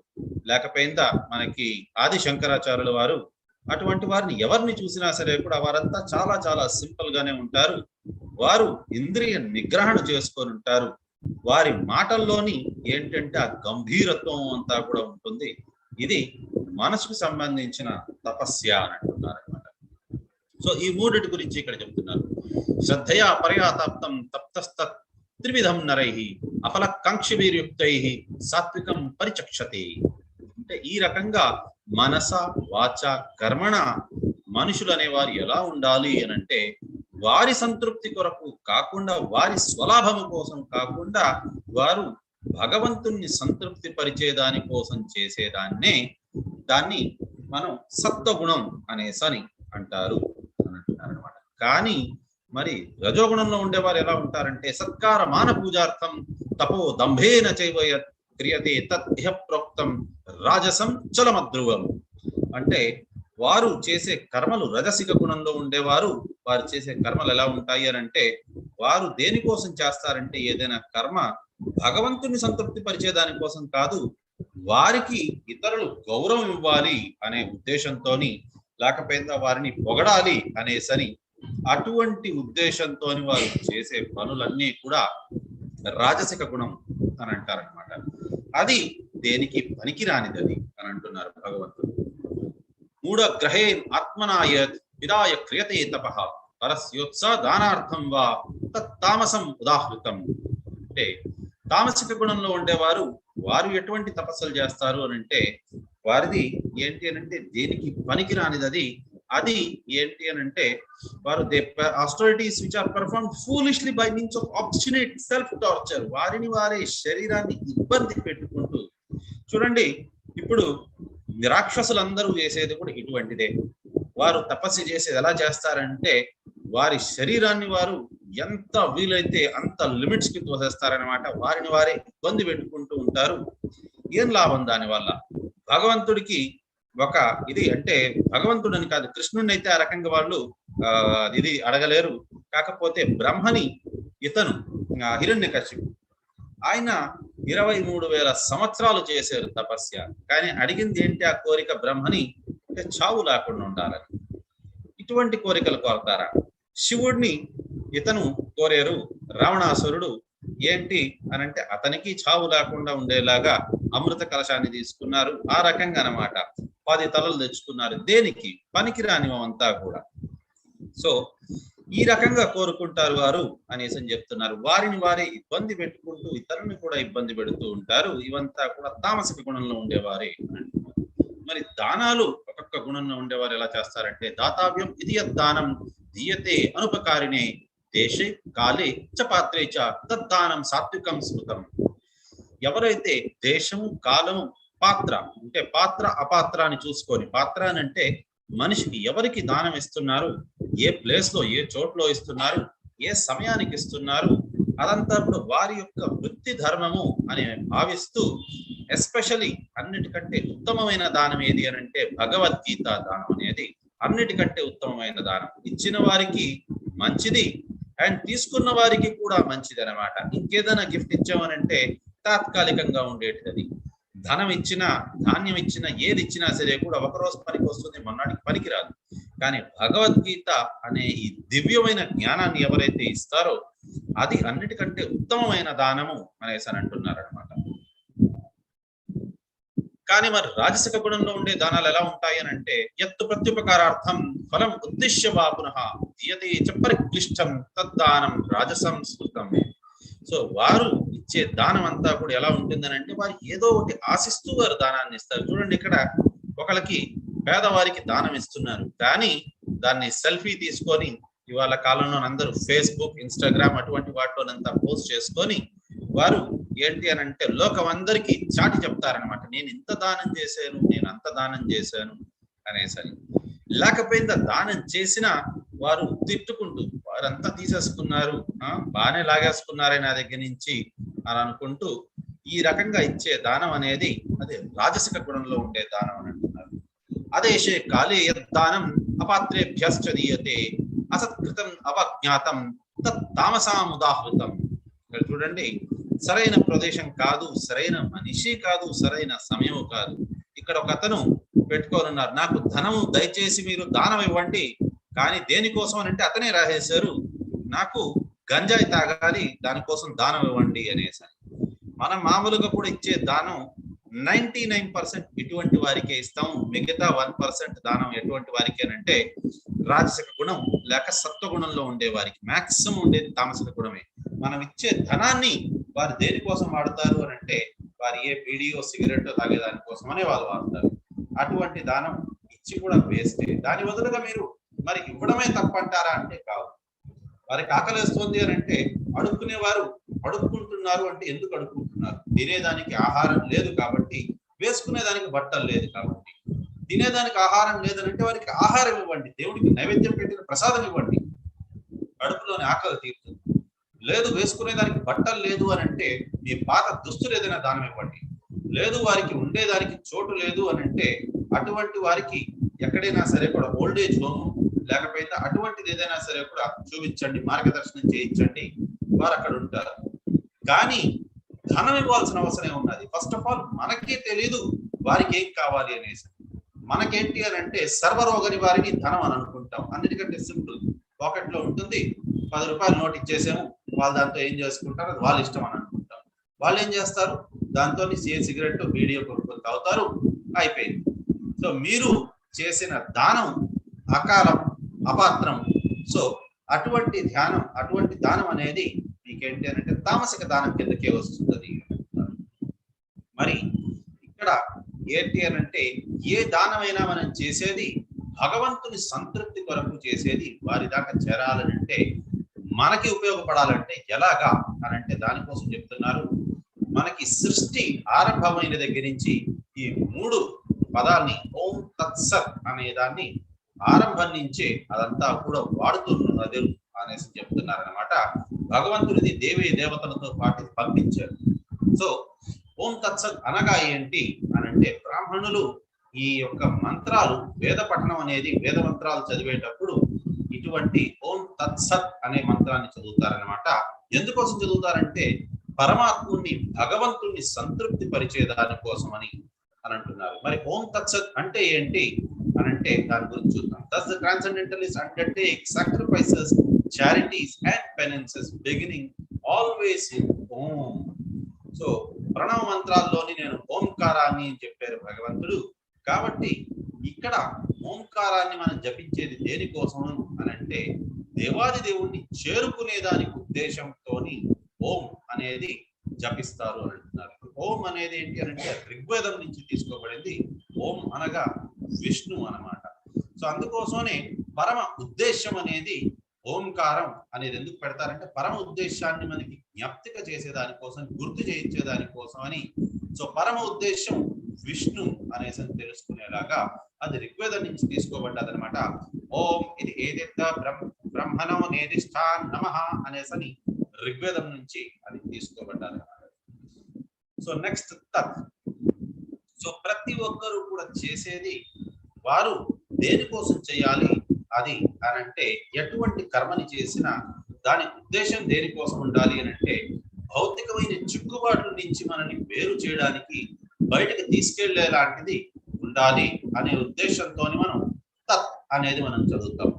లేకపోయిందా మనకి ఆది శంకరాచార్యుల వారు, అటువంటి వారిని ఎవరిని చూసినా సరే కూడా వారంతా చాలా చాలా సింపుల్ గానే ఉంటారు. వారు ఇంద్రియ నిగ్రహణ చేసుకొని ఉంటారు. వారి మాటల్లోని ఏంటంటే ఆ గంభీరత్వం అంతా కూడా ఉంటుంది. ఇది మనసుకు సంబంధించిన తపస్య అని అంటున్నారు అనమాట. సో ఈ మూడిటి గురించి ఇక్కడ చెప్తున్నారు. శ్రద్ధయా పర్యాతాప్తం తప్తస్తత్ త్రివిధం నరైః అఫలకాంక్షిభిర్యుక్తైః సాత్వికం పరిచక్షతే. అంటే ఈ రకంగా మనస వాచ కర్మణ మనుషులు అనేవారు ఎలా ఉండాలి అని అంటే వారి సంతృప్తి కొరకు కాకుండా, వారి స్వలాభము కోసం కాకుండా, వారు భగవంతుణ్ణి సంతృప్తి పరిచే దాని కోసం చేసేదాన్నే దాన్ని మనం సత్వగుణం అనేసని అంటారు అని అంటున్నారు అనమాట. కానీ మరి రజోగుణంలో ఉండేవారు ఎలా ఉంటారంటే సత్కార మాన పూజార్థం తపో దంభేన చైవ క్రియతే తత్ ఇహ ప్రోక్తం రాజసం చలమద్రువం. అంటే వారు చేసే కర్మలు రజసిక గుణంలో ఉండేవారు, వారు చేసే కర్మలు ఎలా ఉంటాయి అని అంటే వారు దేనికోసం చేస్తారంటే ఏదైనా కర్మ భగవంతుని సంతృప్తి పరిచే దానికోసం కాదు, వారికి ఇతరులు గౌరవం ఇవ్వాలి అనే ఉద్దేశంతో, లేకపోతే వారిని పొగడాలి అనేసని అటువంటి ఉద్దేశంతో వారు చేసే పనులన్నీ కూడా రాజసిక గుణం అని అంటారనమాట. అది దేనికి పనికిరానిది అని అంటున్నారు భగవంతుడు. మూఢగ్రహే ఆత్మనాయత్ విదాయ క్రియతే తపః పరస్యోత్స దానార్థం వా తత్తామసం ఉదాహృతం. అంటే తామసిక గుణంలో ఉండేవారు వారు ఎటువంటి తపస్సులు చేస్తారు అని అంటే వారిది ఏంటి అని అంటే దేనికి పనికిరానిది. అది ఏంటి అని అంటే వారు austerities which are performed foolishly by means of obstinate self torture. వారిని వారే శరీరాన్ని ఇబ్బంది పెట్టుకుంటూ, చూడండి ఇప్పుడు రాక్షసులందరూ చేసేది కూడా ఇటువంటిదే. వారు తపస్సు చేసేది ఎలా చేస్తారంటే వారి శరీరాన్ని వారు ఎంత వీలైతే అంత లిమిట్స్ కి తోసేస్తారనమాట. వారిని వారే ఇబ్బంది పెట్టుకుంటూ ఉంటారు. ఏం లాభం దానివల్ల? భగవంతుడికి ఒక ఇది అంటే భగవంతుడని కాదు, కృష్ణుడిని అయితే ఆ రకంగా వాళ్ళు ఇది అడగలేరు. కాకపోతే బ్రహ్మని ఇతను హిరణ్యకశిపుడు ఆయన 23,000 సంవత్సరాలు చేశారు తపస్య. కానీ అడిగింది ఏంటి ఆ కోరిక బ్రహ్మని అంటే చావు లేకుండా ఉండాలని. ఇటువంటి కోరికలు కోరతారా? శివుడిని ఇతను కోరారు. రావణాసురుడు ఏంటి అని అంటే అతనికి చావు లేకుండా ఉండేలాగా అమృత కలశాన్ని తీసుకున్నారు. ఆ రకంగా అన్నమాట 10 తలలు తెచ్చుకున్నారు. దేనికి పనికిరానివంతా కూడా. సో ఈ రకంగా కోరుకుంటారు వారు అనేసి చెప్తున్నారు. వారిని వారే ఇబ్బంది పెట్టుకుంటూ ఇతరులను కూడా ఇబ్బంది పెడుతూ ఉంటారు. ఇవంతా కూడా తామసిక గుణంలో ఉండేవారే అంటున్నారు. మరి దానాలు ఒక్కొక్క గుణంలో ఉండేవారు ఎలా చేస్తారంటే దాతావ్యం ఇది దానం దీయతే అనుపకారిణే దేశే కాలే చ పాత్రే చ తద్దానం సాత్వికం స్మృతం. ఎవరైతే దేశము కాలము పాత్ర అంటే పాత్ర అపాత్ర అని చూసుకొని, పాత్ర అని అంటే మనిషికి ఎవరికి దానం ఇస్తున్నారు, ఏ ప్లేస్ లో ఏ చోట్లో ఇస్తున్నారు, ఏ సమయానికి ఇస్తున్నారు, అదంతా కూడా వారి యొక్క వృత్తి ధర్మము అని భావిస్తూ, ఎస్పెషలీ అన్నిటికంటే ఉత్తమమైన దానం ఏది అని అంటే భగవద్గీత దానం అనేది అన్నిటికంటే ఉత్తమమైన దానం. ఇచ్చిన వారికి మంచిది అండ్ తీసుకున్న వారికి కూడా మంచిది అనమాట. ఇంకేదైనా గిఫ్ట్ ఇచ్చామనంటే తాత్కాలికంగా ఉండేటిది. అది ధనం ఇచ్చినా ధాన్యం ఇచ్చినా ఏది ఇచ్చినా సరే కూడా ఒకరోజు పనికి వస్తుంది, మొన్నటికి పనికిరాదు. కానీ భగవద్గీత అనే ఈ దివ్యమైన జ్ఞానాన్ని ఎవరైతే ఇస్తారో అది అన్నిటికంటే ఉత్తమమైన దానము అనేసి అని అంటున్నారు అనమాట. కానీ మరి రాజసిక గుణంలో ఉండే దానాలు ఎలా ఉంటాయి అని అంటే యత్తు ప్రత్యుపకారార్థం ఫలం ఉద్దేశ్య వా పునః దీయతే చ పరిక్లిష్టం తద్దానం రాజసం స్మృతం. సో వారు ఇచ్చే దానం అంతా కూడా ఎలా ఉంటుందని అంటే వారు ఏదో ఒకటి ఆశిస్తూ వారు దానాన్ని ఇస్తారు. చూడండి ఇక్కడ ఒకళ్ళకి పేదవారికి దానం ఇస్తున్నారు, కానీ దాన్ని సెల్ఫీ తీసుకొని ఇవాళ కాలంలో అందరూ ఫేస్బుక్ ఇన్స్టాగ్రామ్ అటువంటి వాటిలోనంతా పోస్ట్ చేసుకొని వారు ఏంటి అని అంటే లోకం అందరికీ చాటి చెప్తారనమాట, నేను ఇంత దానం చేశాను, నేను అంత దానం చేశాను అనేసరి. లేకపోయిందా దానం చేసినా వారు తిట్టుకుంటూ వారంతా తీసేసుకున్నారు, బాగానే లాగేసుకున్నారే నా దగ్గర నుంచి అని అనుకుంటూ ఈ రకంగా ఇచ్చే దానం అనేది అది రాజసిక గుణంలో ఉండే దానం అని అంటున్నారు. అదేశే కాలే యద్దానం అపాత్రేభ్యశ్చ దీయతే అసత్కృతం అవజ్ఞాతం తత్ తామసాముదాహృతం. ఇక్కడ చూడండి, సరైన ప్రదేశం కాదు, సరైన మనిషి కాదు, సరైన సమయం కాదు. ఇక్కడ ఒక అతను పెట్టుకోనున్నారు, నాకు ధనము దయచేసి మీరు దానం ఇవ్వండి, కానీ దేనికోసం అని అంటే అతనే రాసేశారు, నాకు గంజాయి తాగాలి దానికోసం దానం ఇవ్వండి అనేసి. మనం మామూలుగా కూడా ఇచ్చే దానం 99% ఇటువంటి వారికే ఇస్తాం. మిగతా 1% దానం ఎటువంటి వారికి అని అంటే రాజసిక గుణం లేక సత్వగుణంలో ఉండే వారికి. మాక్సిమం ఉండేది తామసిక గుణమే. మనం ఇచ్చే ధనాన్ని వారు దేనికోసం వాడతారు అని అంటే వారు ఏ బీడీయో సిగరెట్ తాగే దానికోసమనే వాళ్ళు వాడతారు. అటువంటి దానం ఇచ్చి కూడా వేస్తే దాని బదులుగా మీరు మరి ఇవ్వడమే తప్పంటారా అంటే కాదు. వారికి ఆకలిస్తుంది అని అంటే అడుక్కునే వారు అడుక్కుంటున్నారు అంటే ఎందుకు అడుక్కుంటున్నారు? తినేదానికి ఆహారం లేదు కాబట్టి, వేసుకునేదానికి బట్టలు లేదు కాబట్టి. తినేదానికి ఆహారం లేదనంటే వారికి ఆహారం ఇవ్వండి, దేవుడికి నైవేద్యం పెట్టిన ప్రసాదం ఇవ్వండి, కడుపులోని ఆకలి తీరుతుంది. లేదు వేసుకునేదానికి బట్టలు లేదు అని అంటే మీ పాత దుస్తులు ఏదైనా దానం ఇవ్వండి. లేదు వారికి ఉండేదానికి చోటు లేదు అని అంటే అటువంటి వారికి ఎక్కడైనా సరే కూడా ఓల్డ్ ఏజ్ హోమ్ లేకపోతే అటువంటిది ఏదైనా సరే కూడా చూపించండి, మార్గదర్శనం చేయించండి, వారు అక్కడ ఉంటారు. కానీ ధనం ఇవ్వాల్సిన అవసరం ఉన్నది. ఫస్ట్ ఆఫ్ ఆల్ మనకే తెలియదు వారికి ఏం కావాలి అనేసి. మనకేంటి అని అంటే సర్వరోగ నివారిని ధనం అని అనుకుంటాం. అన్నిటికంటే సింపుల్, పాకెట్ లో ఉంటుంది, 10 రూపాయలు నోట్ ఇచ్చేసాము, వాళ్ళు దాంతో ఏం చేసుకుంటారు అది వాళ్ళ ఇష్టం అని అనుకుంటాం. వాళ్ళు ఏం చేస్తారు, దాంతో సిగరెట్ వీడియో కొనుక్కొని తాగుతారు, అయిపోయింది. సో మీరు చేసిన దానం అకాలం, అపాత్రం. సో అటువంటి దానం అనేది మీకేంటి అని అంటే తామసిక దానం కిందకే వస్తుంది. మరి ఇక్కడ ఏంటి అని అంటే ఏ దానమైనా మనం చేసేది భగవంతుని సంతృప్తి కొరకు చేసేది, వారి దాకా చేరాలని అంటే మనకి ఉపయోగపడాలంటే ఎలాగా అని అంటే దానికోసం చెప్తున్నారు. మనకి సృష్టి ఆరంభమైన దగ్గర నుంచి ఈ 3 పదాల్ని ఓం తత్సత్ అనే దాన్ని ఆరంభం నుంచే అదంతా కూడా వాడుతున్నది అనేసి చెప్తున్నారు అనమాట. భగవంతుడిది దేవీ దేవతలతో పాటు పంపించారు. సో ఓం తత్సత్ అనగా ఏంటి అనంటే బ్రాహ్మణులు ఈ యొక్క మంత్రాలు, వేద పఠనం అనేది వేద మంత్రాలు చదివేటప్పుడు ఇటువంటి ఓం తత్సత్ అనే మంత్రాన్ని చదువుతారనమాట. ఎందుకోసం చదువుతారంటే పరమాత్ముని, భగవంతుణ్ణి సంతృప్తి పరిచేదాని కోసం అని అంటున్నారు. మరి ఓం తత్సత్ అంటే ఏంటి అనంటే దాని గురించి చూద్దాం. Thus the transcendentalists undertake sacrifices, charities and penances beginning always in Om. So ప్రణవ మంత్రాల్లోని నేను ఓంకారాన్ని అని చెప్పారు భగవంతుడు. కాబట్టి ఇక్కడ ఓంకారాన్ని మనం జపించేది దేనికోసం అని అంటే దేవాది దేవుణ్ణి చేరుకునే దానికి ఉద్దేశంతోని ఓం అనేది జపిస్తారు అని అంటున్నారు. ఓం అనేది ఏంటి అని అంటే ఋగ్వేదం నుంచి తీసుకోబడింది. ఓం అనగా విష్ణు అన్నమాట. సో అందుకోసమే పరమ ఉద్దేశం అనేది ఓంకారం అనేది ఎందుకు పెడతారంటే పరమ ఉద్దేశాన్ని మనకి జ్ఞప్తిక చేసేదానికోసం, గుర్తు చేయించేదానికోసం అని. సో పరమ ఉద్దేశం విష్ణు అనేసి తెలుసుకునేలాగా అది ఋగ్వేదం నుంచి తీసుకోబడ్డది అనమాట. ఓం ఇది ఏదైతే బ్రహ్మణో నేదిష్టా నమః అనేసని ఋగ్వేదం నుంచి అది తీసుకోబడ్డది. సో నెక్స్ట్ తత్. సో ప్రతి ఒక్కరు కూడా చేసేది వారు దేనికోసం చేయాలి అది అనంటే ఎటువంటి కర్మని చేసినా దాని ఉద్దేశం దేనికోసం ఉండాలి అనంటే భౌతికమైన చిక్కుబాట్ల నుంచి మనల్ని వేరు చేయడానికి, బయటకు తీసుకెళ్లేలాంటిది ఉండాలి అనే ఉద్దేశంతో మనం తత్ అనేది మనం చదువుతాం.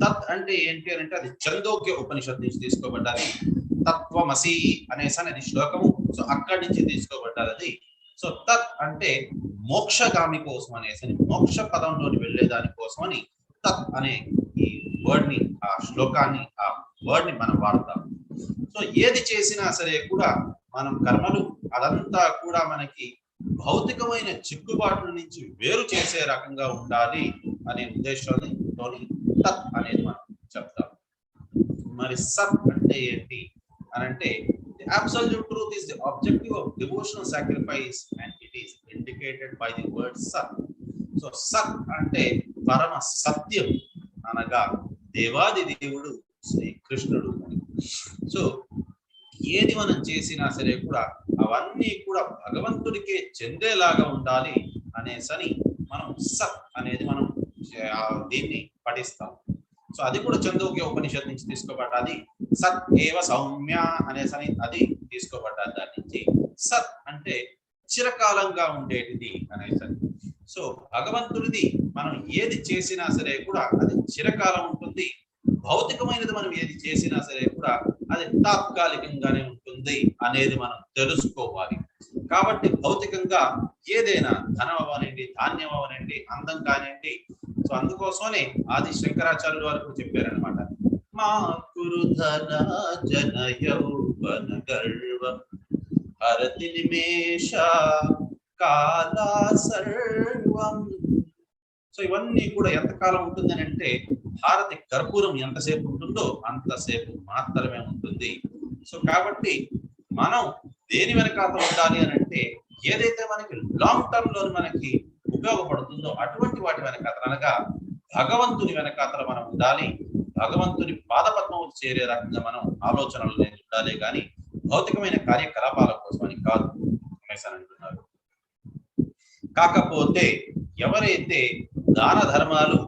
తత్ అంటే ఏంటి అని అంటే అది ఛందోగ్య ఉపనిషత్తు నుంచి తీసుకోబడ్డది. తత్వమసి అనేసి శ్లోకము, సో అక్కడి నుంచి తీసుకోబడ్డది. సో తత్ అంటే మోక్షగామి కోసం అనేసి, మోక్ష పదంలోని వెళ్ళేదాని కోసమని తత్ అనే ఈ వర్డ్ ని, ఆ శ్లోకాన్ని, ఆ వర్డ్ ని మనం వాడతాం. సో ఏది చేసినా సరే కూడా మనం కర్మలు అదంతా కూడా మనకి భౌతికమైన చిక్కుబాట్ల నుంచి వేరు చేసే రకంగా ఉండాలి అనే ఉద్దేశంతో తత్ అనేది మనం చెప్తాం. మరి సత్ అంటే ఏంటి అనంటే the absolute truth is the objective of devotional sacrifice and it is indicated by the word sat. So సత్ అంటే పరమ సత్యం అనగా దేవాది దేవుడు శ్రీకృష్ణుడు. సో ఏది మనం చేసినా సరే కూడా అవన్నీ కూడా భగవంతుడికే చెందేలాగా ఉండాలి అనేసని మనం సత్ అనేది మనం దీన్ని పఠిస్తాం. సో అది కూడా చందోగ్య ఉపనిషత్తు నుంచి తీసుకోబడ్డది. సత్ ఏవ సౌమ్య అనేసని అది తీసుకోబడ్డది దాని నుంచి. సత్ అంటే చిరకాలంగా ఉండేటిది అనేసరి. సో భగవంతుడిది మనం ఏది చేసినా సరే కూడా అది చిరకాలం ఉంటుంది. భౌతికమైనది మనం ఏది చేసినా సరే కూడా అది తాత్కాలికంగానే ఉంటుంది అనేది మనం తెలుసుకోవాలి. కాబట్టి భౌతికంగా ఏదైనా ధనం అవనండి, ధాన్యం అవనండి, అందం కానివ్వండి. సో అందుకోసమే ఆది శంకరాచార్యుల వరకు చెప్పారనమాట, మా కురుధన జన యౌవన గర్వం హరతి నిమేష కాల సర్వం. సో ఇవన్నీ కూడా ఎంతకాలం ఉంటుందని అంటే హారతి కర్పూరం ఎంతసేపు ఉంటుందో అంతసేపు మాత్రమే ఉంటుంది. సో కాబట్టి మనం దేని వెనకాల ఉండాలి అని అంటే ఏదైతే మనకి లాంగ్ టర్మ్ లో మనకి ఉపయోగపడుతుందో అటువంటి వాటి వెనకాతల అనగా భగవంతుని వెనకాతల మనం ఉండాలి. భగవంతుని పాదపద్మం చేరే రకంగా మనం ఆలోచనలు ఉండాలి కానీ భౌతికమైన కార్యకలాపాల కోసమని కాదు అనేసి అంటున్నారు. కాకపోతే ఎవరైతే దాన ధర్మాలు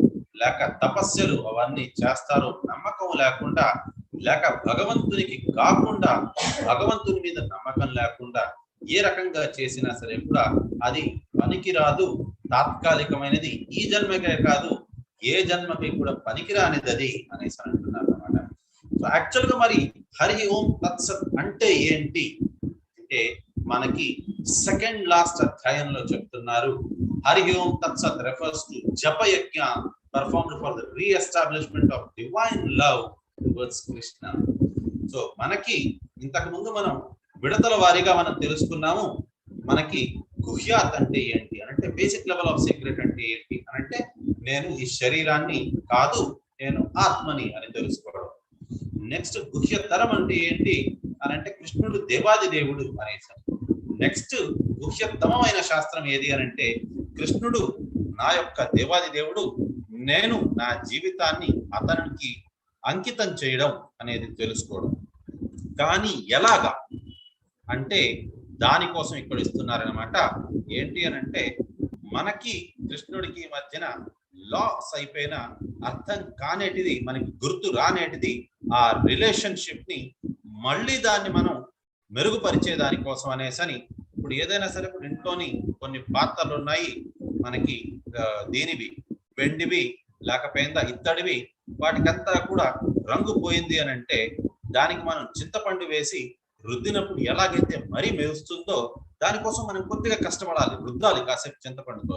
లేక తపస్సులు అవన్నీ చేస్తారో నమ్మకం లేకుండా లేక భగవంతునికి కాకుండా భగవంతుని మీద నమ్మకం లేకుండా ఏ రకంగా చేసినా సరే కూడా అది పనికిరాదు, తాత్కాలికమైనది, ఈ జన్మకే కాదు ఏ జన్మకి కూడా పనికిరానిది అది అనేసి అంటున్నారు అన్నమాట. సో యాక్చువల్ గా మరి హరి ఓం తత్సత్ అంటే ఏంటి అంటే మనకి సెకండ్ లాస్ట్ అధ్యాయంలో చెప్తున్నారు. హరి ఓం తత్సత్ రెఫర్స్ టు జపయజ్ఞ performed for the re-establishment of divine love towards Krishna. So మనకి ఇంతకు ముందు మనం విడతల వారీగా మనం తెలుసుకున్నాము. మనకి గుహ్యాత్ అంటే ఏంటి అంటే బేసిక్ లెవెల్ ఆఫ్ సీక్రెట్ అంటే ఏంటి అంటే నేను ఈ శరీరాన్ని కాదు నేను ఆత్మని అని తెలుసుకోవడం. నెక్స్ట్ గుహ్యతరం అంటే ఏంటి అని అంటే కృష్ణుడు దేవాది దేవుడు అనేసి. నెక్స్ట్ గుహ్యతమైన శాస్త్రం ఏది అని అంటే కృష్ణుడు నా యొక్క దేవాది దేవుడు, నేను నా జీవితాన్ని అతనికి అంకితం చేయడం అనేది తెలుసుకోవడం. కానీ ఎలాగా అంటే దానికోసం ఇక్కడ ఇస్తున్నారనమాట. ఏంటి అని అంటే మనకి కృష్ణుడికి మధ్యన లాస్ అయిపోయిన అర్థం కానేటిది మనకి గుర్తు రానేటిది ఆ రిలేషన్షిప్ ని మళ్ళీ దాన్ని మనం మెరుగుపరిచే దానికోసం అనేసని. ఇప్పుడు ఏదైనా సరే ఇప్పుడు ఇంట్లోని కొన్ని పాత్రలు ఉన్నాయి మనకి దీనివి వెండివి లేకపోయిందా ఇత్తడివి, వాటికంతా కూడా రంగు పోయింది అని అంటే దానికి మనం చింతపండు వేసి రుద్దినప్పుడు ఎలాగైతే మరీ మెరుస్తుందో దానికోసం మనం కొద్దిగా కష్టపడాలి, రుద్దాలి కాసేపు చింతపండుతో.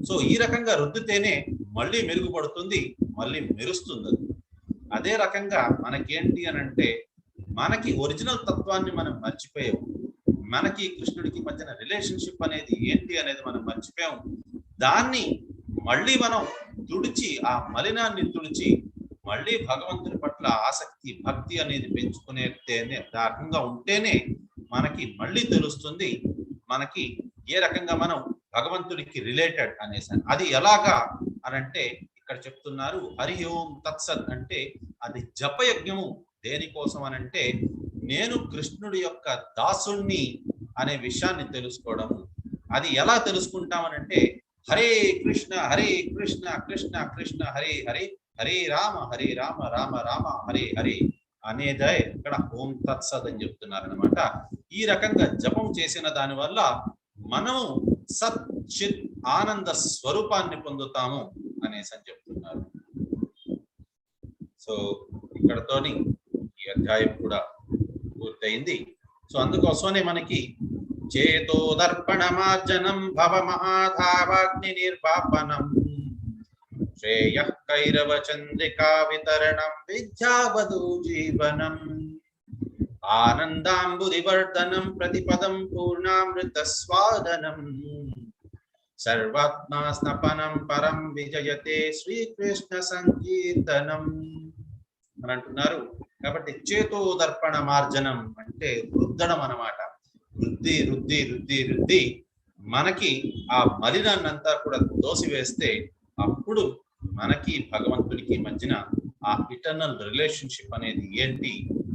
సో ఈ రకంగా రుద్దితేనే మళ్ళీ మెరుగుపడుతుంది, మళ్ళీ మెరుస్తుంది. అదే రకంగా మనకేంటి అని అంటే మనకి ఒరిజినల్ తత్వాన్ని మనం మర్చిపోయాము. మనకి కృష్ణుడికి మధ్యన రిలేషన్షిప్ అనేది ఏంటి అనేది మనం మర్చిపోయాము. దాన్ని మళ్ళీ మనం తుడిచి ఆ మలినాన్ని తుడిచి మళ్ళీ భగవంతుని పట్ల ఆసక్తి భక్తి అనేది పెంచుకునేటేనే రకంగా ఉంటేనే మనకి మళ్ళీ తెలుస్తుంది మనకి ఏ రకంగా మనం భగవంతుడికి రిలేటెడ్ అనేసి. అది ఎలాగా అనంటే ఇక్కడ చెప్తున్నారు హరి ఓం తత్సత్ అంటే అది జపయజ్ఞము. దేనికోసం అనంటే నేను కృష్ణుడి యొక్క దాసుణ్ణి అనే విషయాన్ని తెలుసుకోవడము. అది ఎలా తెలుసుకుంటామనంటే హరే కృష్ణ కృష్ణ కృష్ణ హరే హరే హరే రామ రామ రామ హరే హరే అనేదే ఇక్కడ ఓం తత్సత్ అని చెప్తున్నారు అనమాట. ఈ రకంగా జపం చేసిన దాని వల్ల మనము సత్ చిత్ ఆనంద స్వరూపాన్ని పొందుతాము అనేసి అని చెప్తున్నారు. సో ఇక్కడతోని ఈ అధ్యాయం కూడా పూర్తయింది. సో అందుకోసమే మనకి చేతో దర్పణమార్జనం భవ మహాధావాగ్ని నిర్వాపనం శ్రేయ కైరవ చంద్రికా వితరణం విద్యావధూ జీవనం ఆనందాంబుదివర్ధనం ప్రతిపదం పూర్ణామృత స్వాదనం సర్వాత్మా స్నపనం పరం విజయతే శ్రీకృష్ణ సంకీర్తనం అని అంటున్నారు. కాబట్టి చేతో దర్పణ మార్జనం అంటే రుద్దడం అన్నమాట. రుద్ది రుద్ది రుద్ది రుద్ది మనకి ఆ మలినాన్నంతా కూడా దోసివేస్తే అప్పుడు మనకి భగవంతుడికి మధ్యన ఆ ఇటర్నల్ రిలేషన్షిప్ అనేది ఏంటి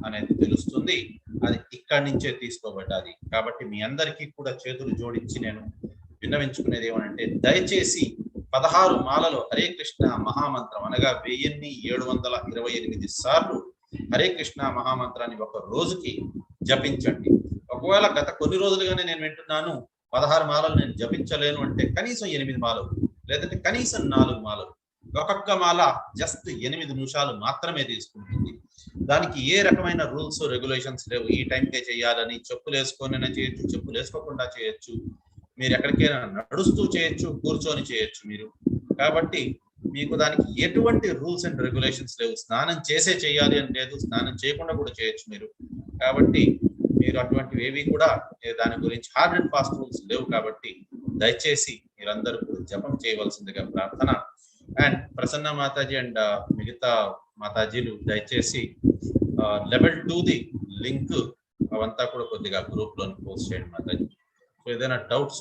అనేది తెలుస్తుంది. అది ఇక్కడి నుంచే తీసుకోబడ్డది. కాబట్టి మీ అందరికీ కూడా చేతులు జోడించి నేను విన్నవించుకునేది ఏమనంటే దయచేసి 16 మాలలో హరే కృష్ణ మహామంత్రం అనగా 1728 సార్లు హరే కృష్ణ మహామంత్రాన్ని ఒక రోజుకి జపించండి. ఒకవేళ గత కొన్ని రోజులుగానే నేను వింటున్నాను 16 మాలలు నేను జపించలేను అంటే కనీసం 8 మాలలు లేదంటే కనీసం 4 మాలలు. ఒక్కొక్క మాల జస్ట్ 8 నిమిషాలు మాత్రమే తీసుకుంటుంది. దానికి ఏ రకమైన రూల్స్ రెగ్యులేషన్స్ లేవు. ఈ టైంకే చేయాలని చెప్పులు వేసుకొనైనా చేయొచ్చు, చెప్పులు వేసుకోకుండా చేయొచ్చు, మీరు ఎక్కడికైనా నడుస్తూ చేయొచ్చు, కూర్చొని చేయొచ్చు మీరు. కాబట్టి మీకు దానికి ఎటువంటి రూల్స్ అండ్ రెగ్యులేషన్స్ లేవు. స్నానం చేసే చేయాలి అని లేదు, స్నానం చేయకుండా కూడా చేయొచ్చు మీరు. కాబట్టి మీరు అటువంటివి ఏవి కూడా దాని గురించి హార్డ్ అండ్ ఫాస్ట్ రూల్స్ లేవు. కాబట్టి దయచేసి మీరందరూ కూడా జపం చేయవలసిందిగా ప్రార్థన. అండ్ ప్రసన్న మాతాజీ అండ్ మిగతా మాతాజీలు దయచేసి లెవెల్ 2 ది లింక్ అవంతా కూడా కొద్దిగా గ్రూప్ లోని పోస్ట్ చేయండి మాతాజీ. సో ఏదైనా డౌట్స్